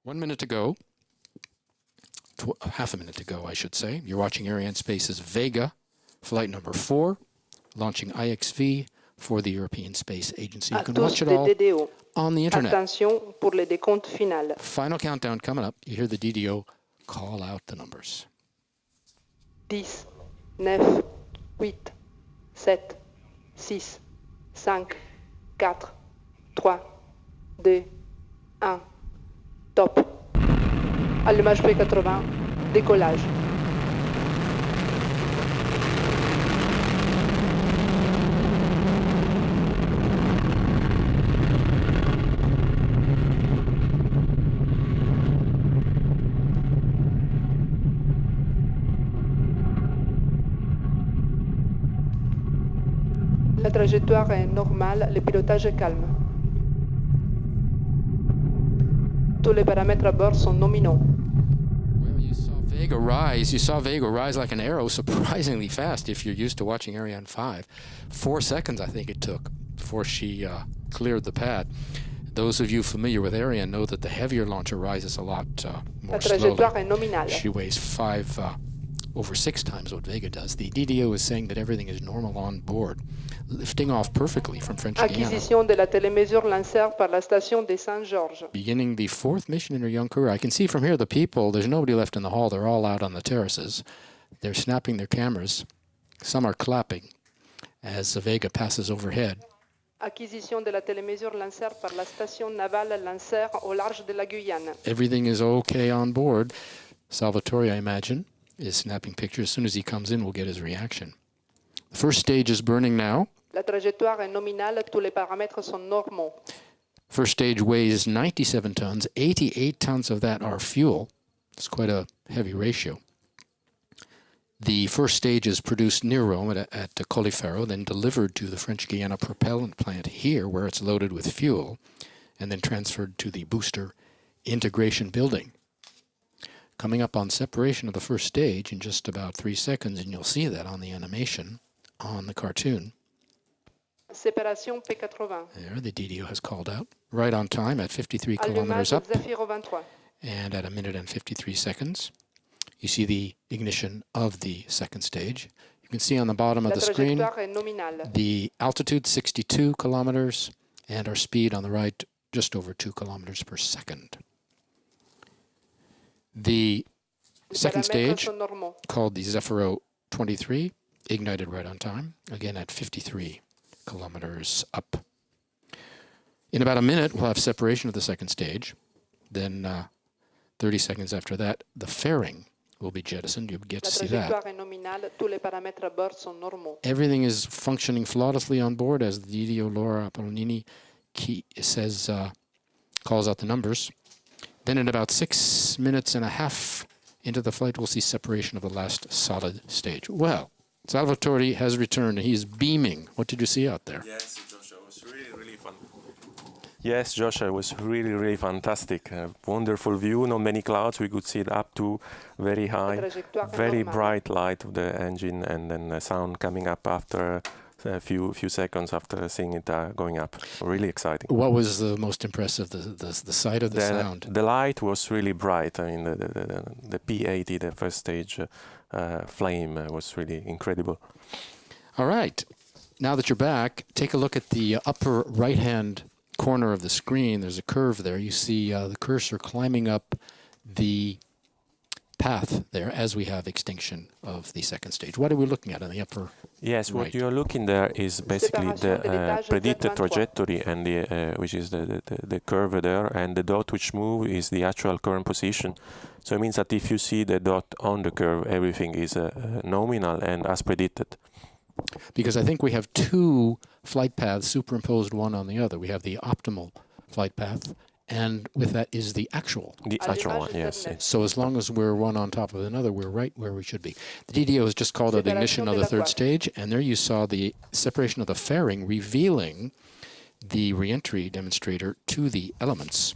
1 minute to go. Half a minute to go, I should say. You're watching Arianespace's Vega, flight number 4, launching IXV for the European Space Agency. You can watch it all on the internet. Attention pour les décomptes finales. Final countdown coming up. You hear the DDO call out the numbers. 10, 9, 8, 7, 6, 5, 4, 3, 2, 1. Top. Allumage P80, décollage. La trajectoire est normale, le pilotage est calme. Tous les paramètres à bord sont nominaux. Well, you saw Vega rise. You saw Vega rise like an arrow, surprisingly fast if you're used to watching Ariane 5. 4 seconds, I think it took, before she cleared the pad. Those of you familiar with Ariane know that the heavier launcher rises a lot more slowly. She weighs over 6 times what Vega does. The DDO is saying that everything is normal on board, lifting off perfectly from French Acquisition de la télémesure lanceur par la station de Saint-Georges. Beginning the 4th mission in her young career. I can see from here the people, there's nobody left in the hall. They're all out on the terraces. They're snapping their cameras. Some are clapping as the Vega passes overhead. Acquisition de la télémesure lanceur par la station navale lanceur au large de la Guyane. Everything is okay on board. Salvatore, I imagine, is snapping pictures. As soon as he comes in, we'll get his reaction. The first stage is burning now. La trajectoire est nominale, tous les paramètres sont normaux. First stage weighs 97 tons. 88 tons of that are fuel. It's quite a heavy ratio. The first stage is produced near Rome at Colleferro, then delivered to the French Guiana propellant plant here, where it's loaded with fuel, and then transferred to the booster integration building. Coming up on separation of the first stage in just about 3 seconds, and you'll see that on the animation on the cartoon. Séparation P80. There, the DDO has called out. Right on time at 53 kilometers up and at 1 minute and 53 seconds. You see the ignition of the second stage. You can see on the bottom of the screen the altitude 62 kilometers and our speed on the right just over 2 kilometers per second. The second stage, called the Zefiro 23, ignited right on time, again at 53 kilometers up. In about a minute, we'll have separation of the second stage. Then 30 seconds after that, the fairing will be jettisoned. You'll get to see that. Everything is functioning flawlessly on board as the DDO Laura Apollonini says, calls out the numbers. Then in about 6 minutes and a half into the flight, we'll see separation of the last solid stage. Well, Salvatore has returned. He's beaming. What did you see out there? Yes, Joshua, it was really fun. Yes, Joshua, it was really fantastic. Wonderful view, not many clouds. We could see it up to very high, very bright light of the engine, and then the sound coming up after a few seconds after seeing it going up. Really exciting. What was the most impressive? The sight of the sound? The light was really bright. I mean, the P80, the first stage flame was really incredible. All right. Now that you're back, take a look at the upper right-hand corner of the screen. There's a curve there. You see the cursor climbing up the path there as we have extinction of the second stage. What are we looking at on the upper Yes, right? What you're looking there is basically the predicted trajectory, and which is the curve there, and the dot which moves is the actual current position. So it means that if you see the dot on the curve, everything is nominal and as predicted. Because I think we have 2 flight paths superimposed one on the other. We have the optimal flight path, and with that is the actual. The actual one, yes. So as long as we're one on top of another, we're right where we should be. The DDO has just called out the ignition of the third stage, and there you saw the separation of the fairing, revealing the reentry demonstrator to the elements.